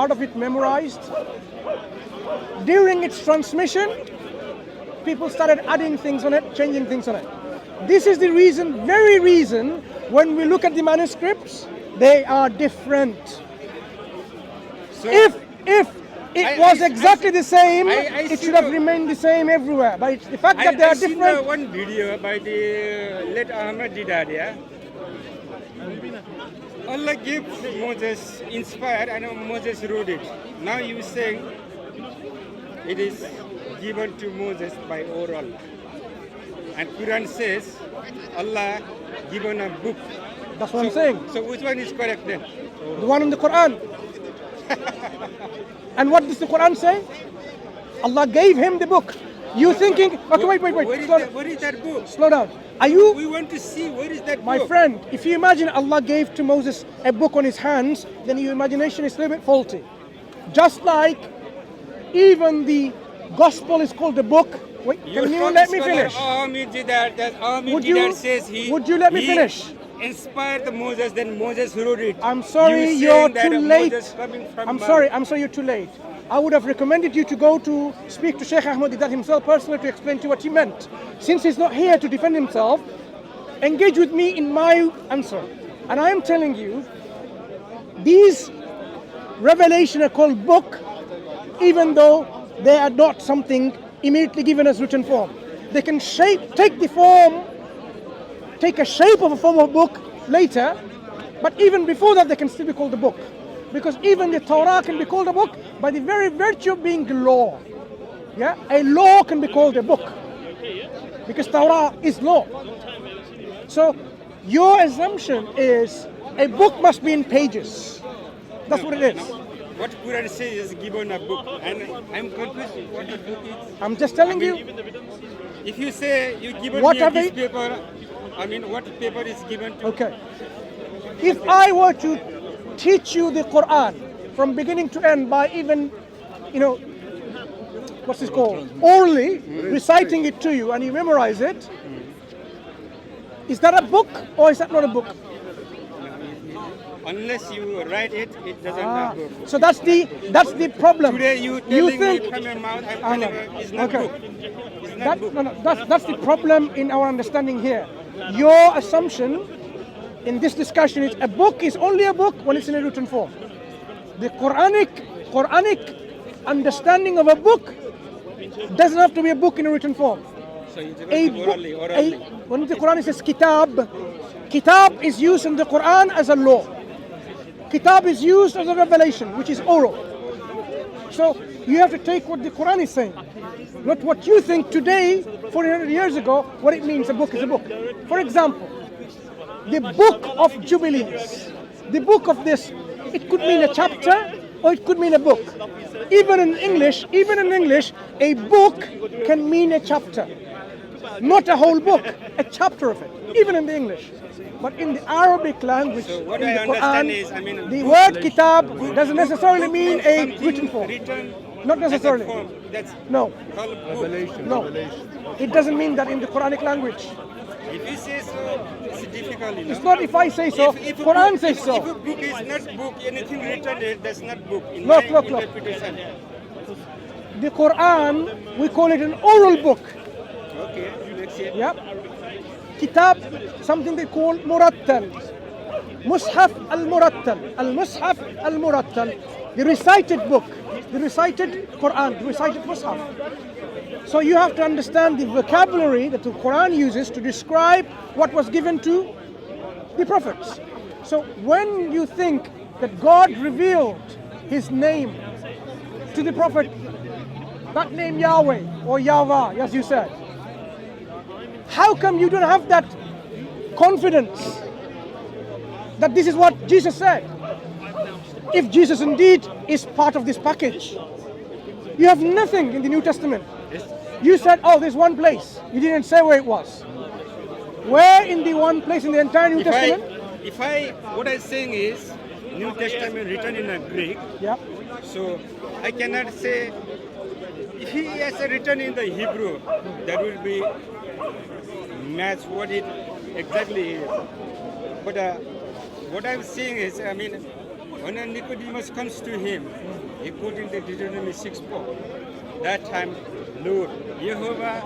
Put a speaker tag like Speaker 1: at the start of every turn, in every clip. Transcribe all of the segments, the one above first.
Speaker 1: part of it memorized. During its transmission, people started adding things on it, changing things on it. This is the reason, very reason, when we look at the manuscripts, they are different.
Speaker 2: So
Speaker 1: If it was exactly the same, it should have remained the same everywhere. But it's the fact that they are different.
Speaker 2: I one video by the late Ahmad Didat, yeah? Allah gave Moses inspired and Moses wrote it. Now you saying it is given to Moses by oral. And Quran says Allah given a book.
Speaker 1: That's what I'm saying.
Speaker 2: So which one is correct then?
Speaker 1: The one in the Quran. And what does the Quran say? Allah gave him the book. You thinking, okay, wait.
Speaker 2: Where is that book?
Speaker 1: Slow down. Are you,
Speaker 2: We want to see where is that book?
Speaker 1: my friend, if you imagine Allah gave to Moses a book on his hands, then your imagination is a little bit faulty. Just like even the gospel is called a book. Wait, can you let me finish? Would you let me finish?
Speaker 2: Inspired Moses, then Moses wrote it.
Speaker 1: I'm sorry, you're too late. I'm sorry, you're too late. I would have recommended you to go to speak to Sheikh Ahmad Didat himself personally to explain to you what he meant. Since he's not here to defend himself, engage with me in my answer. And I am telling you, these revelations are called book, even though they are not something immediately given as written form. They can take a shape of a form of book later, but even before that they can still be called a book. Because even the Torah can be called a book by the very virtue of being the law. Yeah, a law can be called a book because Torah is law. So your assumption is a book must be in pages. That's what it is.
Speaker 2: What Quran says is given a book, and I'm confused what the book is.
Speaker 1: I'm just telling you.
Speaker 2: If you say you given
Speaker 1: What
Speaker 2: me
Speaker 1: are
Speaker 2: this
Speaker 1: they?
Speaker 2: paper, I mean what paper is given to?
Speaker 1: Okay. If I were to teach you the Quran from beginning to end by even, what's this called? Orally reciting it to you and you memorize it, is that a book or is that not a book?
Speaker 2: Unless you write it, it doesn't have book.
Speaker 1: So that's the problem.
Speaker 2: Today you telling me from your mouth, I'm telling you, it's not book. It's not book.
Speaker 1: No, that's the problem in our understanding here. Your assumption in this discussion is a book is only a book when it's in a written form. The Quranic understanding of a book doesn't have to be a book in a written form.
Speaker 2: So it's orally.
Speaker 1: When the Quran says kitab is used in the Quran as a law. Kitab is used as a revelation, which is oral. So you have to take what the Quran is saying, not what you think today, 400 years ago, what it means a book is a book. For example, the book of Jubilees, the book of this, it could mean a chapter or it could mean a book. Even in English, a book can mean a chapter. Not a whole book, a chapter of it, even in the English. But in the Arabic language,
Speaker 2: So what
Speaker 1: in
Speaker 2: I
Speaker 1: the
Speaker 2: understand
Speaker 1: Quran,
Speaker 2: is,
Speaker 1: the word kitab doesn't necessarily mean a written form. Not necessarily.
Speaker 2: That's
Speaker 1: No,
Speaker 2: called book.
Speaker 1: no. It doesn't mean that in the Quranic language.
Speaker 2: If you say so, it's difficult.
Speaker 1: It's not if I say so, Quran says
Speaker 2: If
Speaker 1: so.
Speaker 2: a book is not book, anything written there, that's not book. In
Speaker 1: Look.
Speaker 2: my interpretation.
Speaker 1: The Quran, we call it an oral book.
Speaker 2: Okay, next year.
Speaker 1: Yeah. Kitab, something they call murattal. Mushaf al-murattal. Al-mushaf al-murattal. The recited book. The recited Quran. The recited mushaf. So you have to understand the vocabulary that the Quran uses to describe what was given to the prophets. So when you think that God revealed His name to the prophet, that name Yahweh or Yahweh, as you said, how come you don't have that confidence that this is what Jesus said? If Jesus indeed is part of this package, you have nothing in the New Testament. You said, oh, there's one place. You didn't say where it was. Where in the one place in the entire New Testament?
Speaker 2: What I'm saying is, New Testament written in a Greek.
Speaker 1: Yeah.
Speaker 2: So I cannot say, if he has written in the Hebrew, that will be match what it exactly is. But what I'm saying is, when Nicodemus comes to him, he quoting the Deuteronomy 6:4. That time, Lord, Jehovah,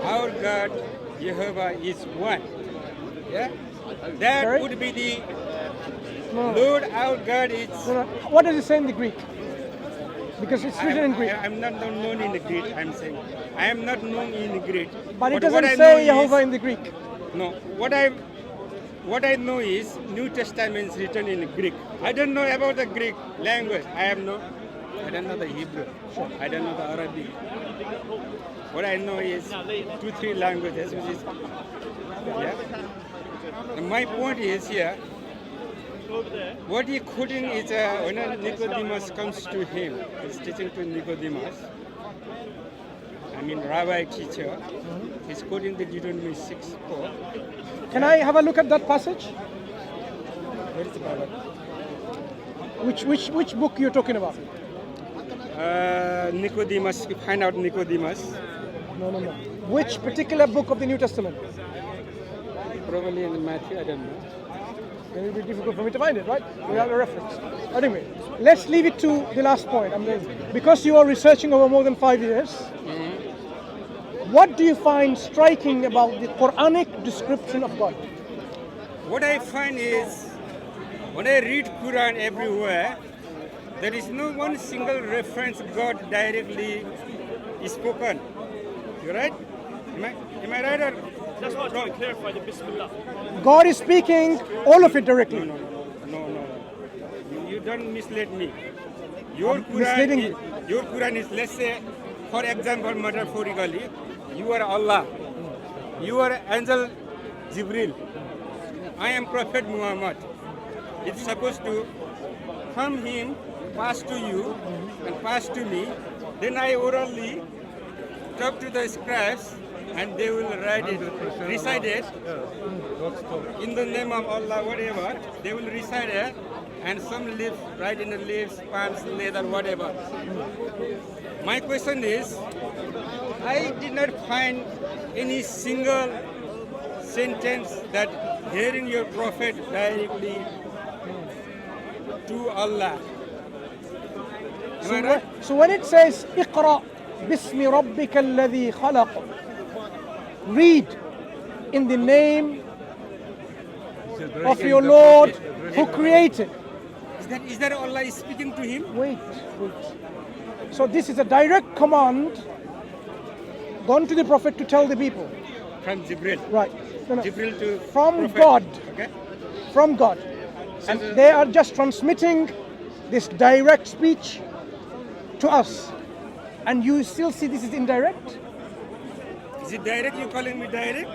Speaker 2: our God, Jehovah is one. Yeah? That
Speaker 1: Sorry?
Speaker 2: would be the
Speaker 1: No.
Speaker 2: Lord, our God is.
Speaker 1: No. What does it say in the Greek? Because it's written in Greek.
Speaker 2: I'm not known in the Greek, I'm saying. I am not known in Greek.
Speaker 1: But it
Speaker 2: what
Speaker 1: doesn't
Speaker 2: I
Speaker 1: say
Speaker 2: know
Speaker 1: Jehovah
Speaker 2: is-
Speaker 1: in the Greek.
Speaker 2: No, what I know is New Testament is written in Greek. I don't know about the Greek language. I don't know the Hebrew. I don't know the Arabic. What I know is 2-3 languages, which is yeah. And my point is here. What he quoting is when Nicodemus comes to him, he's teaching to Nicodemus. I mean, rabbi teacher. He's quoting the Deuteronomy 6:4.
Speaker 1: Can I have a look at that passage?
Speaker 2: What is about it?
Speaker 1: Which book you're talking about?
Speaker 2: Nicodemus, find out Nicodemus.
Speaker 1: No. Which particular book of the New Testament?
Speaker 2: Probably in Matthew, I don't know.
Speaker 1: It will be difficult for me to find it, right? Without a reference. Anyway, let's leave it to the last point. Because you are researching over more than 5 years, what do you find striking about the Quranic description of God?
Speaker 2: What I find is, when I read Quran everywhere, there is no one single reference God directly is spoken. You right? Am I right or
Speaker 3: That's why I was trying to clarify the Bismillah.
Speaker 1: God is speaking all of it directly.
Speaker 2: No. You don't mislead me. Your
Speaker 1: misleading
Speaker 2: Quran is, let's say, for example, metaphorically, you are Allah. You are angel Jibril. I am Prophet Muhammad. It's supposed to from him, pass to you, and pass to me. Then I orally talk to the scribes, and they will write it, recite it in the name of Allah, whatever. They will recite it, and some leaves, write in the leaves, palms, leather, whatever. My question is, I did not find any single sentence that hearing your prophet directly to Allah. Am I right?
Speaker 1: So when it says, اقرأ باسم ربك الذي خلق, read in the name of your Lord who created.
Speaker 2: Is that Allah is speaking to him?
Speaker 1: Wait. So this is a direct command gone to the Prophet to tell the people.
Speaker 2: From Jibril.
Speaker 1: Right. No.
Speaker 2: Jibril to
Speaker 1: From
Speaker 2: prophet.
Speaker 1: God.
Speaker 2: Okay.
Speaker 1: From God. And they are just transmitting this direct speech to us. And you still see this is indirect?
Speaker 2: Is it direct? You calling me direct?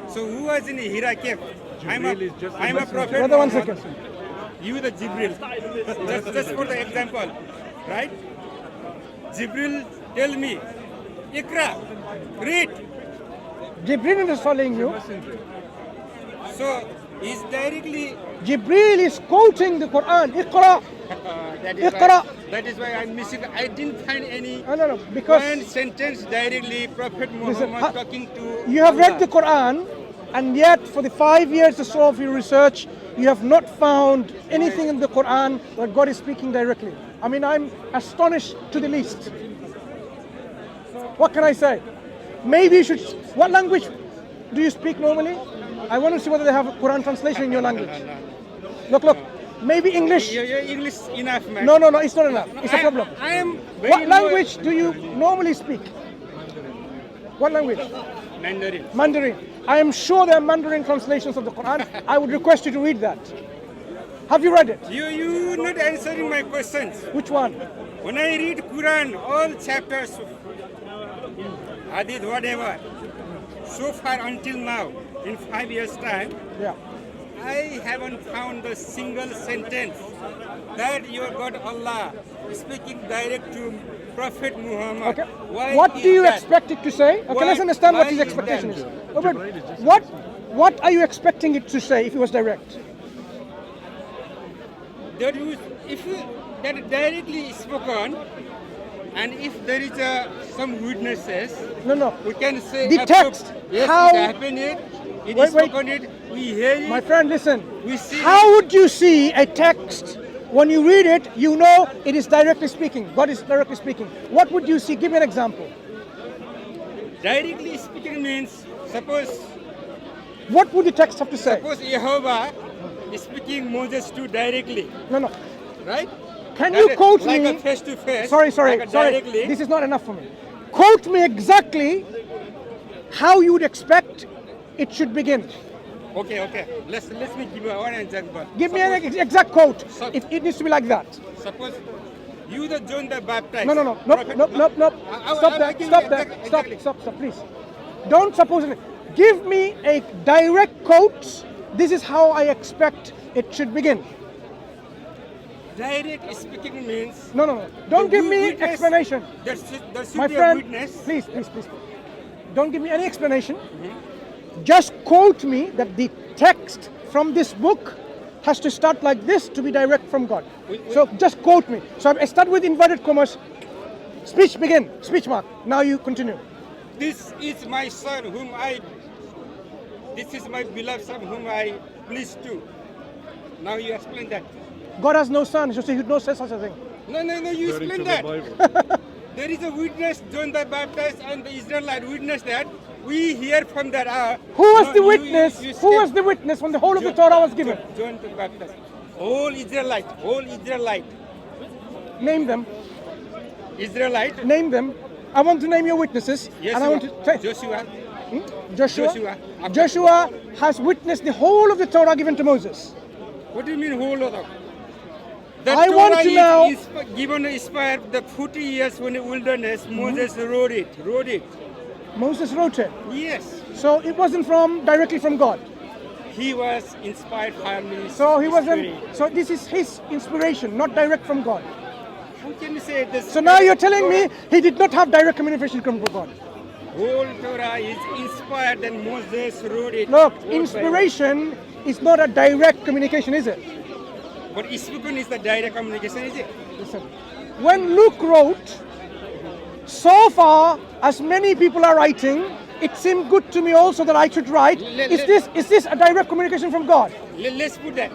Speaker 2: So who was in Hira cave? I'm a prophet.
Speaker 1: Brother, 1
Speaker 2: Muhammad.
Speaker 1: second.
Speaker 2: You the Jibril. just for the example, right? Jibril tell me, Ikra, read.
Speaker 1: Jibreel is following you.
Speaker 2: So he's directly.
Speaker 1: Jibreel is quoting the Quran. Iqra.
Speaker 2: That is why I'm missing. I didn't find any
Speaker 1: No. Because
Speaker 2: one sentence directly Prophet
Speaker 1: Listen,
Speaker 2: Muhammad talking to.
Speaker 1: you have read the
Speaker 2: Allah.
Speaker 1: Quran, and yet for the 5 years or so of your research, you have not found anything in the Quran where God is speaking directly. I mean, I'm astonished to the least. What can I say? Maybe you should. What language do you speak normally? I want to see whether they have a Quran translation in your language. Look. Maybe English.
Speaker 2: Your English enough, man.
Speaker 1: No, it's not enough. It's a problem.
Speaker 2: I am.
Speaker 1: What language do you normally speak? What language?
Speaker 2: Mandarin.
Speaker 1: Mandarin. I am sure there are Mandarin translations of the Quran. I would request you to read that. Have you read it?
Speaker 2: You not answering my questions.
Speaker 1: Which one?
Speaker 2: When I read Quran, all chapters, Hadith, whatever, so far until now, in 5 years' time,
Speaker 1: Yeah.
Speaker 2: I haven't found a single sentence that your God Allah is speaking direct to Prophet Muhammad.
Speaker 1: Okay.
Speaker 2: Why
Speaker 1: What
Speaker 2: is
Speaker 1: do you
Speaker 2: that?
Speaker 1: expect it to say? Okay,
Speaker 2: Why-
Speaker 1: let's understand what
Speaker 2: why
Speaker 1: his
Speaker 2: is
Speaker 1: expectation
Speaker 2: that?
Speaker 1: is. But what are you expecting it to say if it was direct?
Speaker 2: That that directly is spoken, and if there is some witnesses,
Speaker 1: No.
Speaker 2: we can say
Speaker 1: The text,
Speaker 2: Yes,
Speaker 1: how-
Speaker 2: it happened. It is
Speaker 1: Wait.
Speaker 2: spoken. We hear it.
Speaker 1: My friend, listen.
Speaker 2: We see
Speaker 1: How would you see a text When you read it, you know it is directly speaking. God is directly speaking. What would you see? Give me an example.
Speaker 2: Directly speaking means, suppose
Speaker 1: What would the text have to say?
Speaker 2: Jehovah is speaking Moses to directly,
Speaker 1: No.
Speaker 2: right?
Speaker 1: Can you quote
Speaker 2: like
Speaker 1: me?
Speaker 2: a face to face.
Speaker 1: Sorry.
Speaker 2: Like a directly.
Speaker 1: This is not enough for me. Quote me exactly how you would expect it should begin.
Speaker 2: Okay. Let me give you one example.
Speaker 1: Give me an exact quote.
Speaker 2: So-
Speaker 1: If it needs to be like that.
Speaker 2: Suppose you the John the Baptist.
Speaker 1: No.
Speaker 2: Prophet-
Speaker 1: Nope. Stop there. Stop, please. Don't suppose it. Give me a direct quote. This is how I expect it should begin.
Speaker 2: Direct speaking means.
Speaker 1: No. Don't
Speaker 2: the
Speaker 1: give me
Speaker 2: witness-
Speaker 1: explanation.
Speaker 2: There should
Speaker 1: My
Speaker 2: be
Speaker 1: friend,
Speaker 2: a witness.
Speaker 1: please. Don't give me any explanation. Just quote me that the text from this book has to start like this to be direct from God. So just quote me. So I start with inverted commas. Speech begin. Speech mark. Now you continue.
Speaker 2: This is my son This is my beloved son whom I please to. Now you explain that.
Speaker 1: God has no son, so he would not say such a thing.
Speaker 2: No, you explain that. There is a witness, John the Baptist and the Israelite witness that. We hear from that.
Speaker 1: Who was the witness? Who was the witness when the whole of the Torah was given?
Speaker 2: John the Baptist. Whole Israelite.
Speaker 1: Name them.
Speaker 2: Israelite.
Speaker 1: Name them. I want to name your witnesses.
Speaker 2: Yes,
Speaker 1: and I want to
Speaker 2: Joshua.
Speaker 1: Joshua. Joshua has witnessed the whole of the Torah given to Moses.
Speaker 2: What do you mean whole of them? The
Speaker 1: I
Speaker 2: Torah
Speaker 1: want to
Speaker 2: is
Speaker 1: now-
Speaker 2: given inspired the 40 years when the wilderness, Moses wrote it.
Speaker 1: Moses wrote it.
Speaker 2: Yes.
Speaker 1: So it wasn't directly from God.
Speaker 2: He was inspired by me.
Speaker 1: So he wasn't. So this is his inspiration, not direct from God.
Speaker 2: How can you say this?
Speaker 1: So now you're telling me he did not have direct communication from God.
Speaker 2: Whole Torah is inspired and Moses wrote it.
Speaker 1: Look,
Speaker 2: word by
Speaker 1: inspiration is not a direct communication, is it?
Speaker 2: word. But spoken is the direct communication, is it?
Speaker 1: Listen. When Luke wrote, so far as many people are writing, it seemed good to me also that I should write. Is this a direct communication from God?
Speaker 2: Let's put that.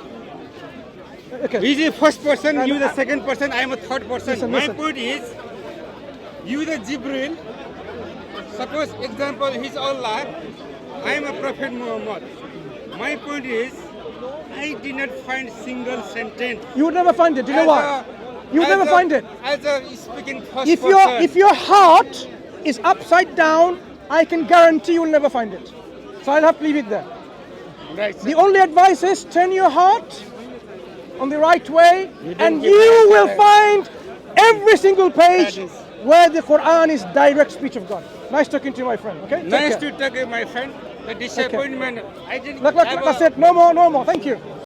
Speaker 1: Okay.
Speaker 2: He is the first person,
Speaker 1: No,
Speaker 2: you
Speaker 1: no,
Speaker 2: the second person, I am a third person.
Speaker 1: Listen.
Speaker 2: My point is, you the Jibril, suppose example, he's Allah, I am a Prophet Muhammad. My point is, I did not find single sentence.
Speaker 1: You would never find it. Do you know why? You would never find it.
Speaker 2: As a speaking first
Speaker 1: If
Speaker 2: person.
Speaker 1: your heart is upside down, I can guarantee you will never find it. So I'll have to leave it there.
Speaker 2: Right,
Speaker 1: The only advice is turn your heart on the right way,
Speaker 2: didn't
Speaker 1: and
Speaker 2: give
Speaker 1: you
Speaker 2: that
Speaker 1: will
Speaker 2: time.
Speaker 1: find every single page
Speaker 2: That is-
Speaker 1: where the Quran is direct speech of God. Nice talking to you, my friend. Okay. Take
Speaker 2: nice
Speaker 1: care.
Speaker 2: to talk to my friend. The disappointment, I didn't
Speaker 1: Look,
Speaker 2: have
Speaker 1: that's
Speaker 2: a-
Speaker 1: it. No more. Thank you.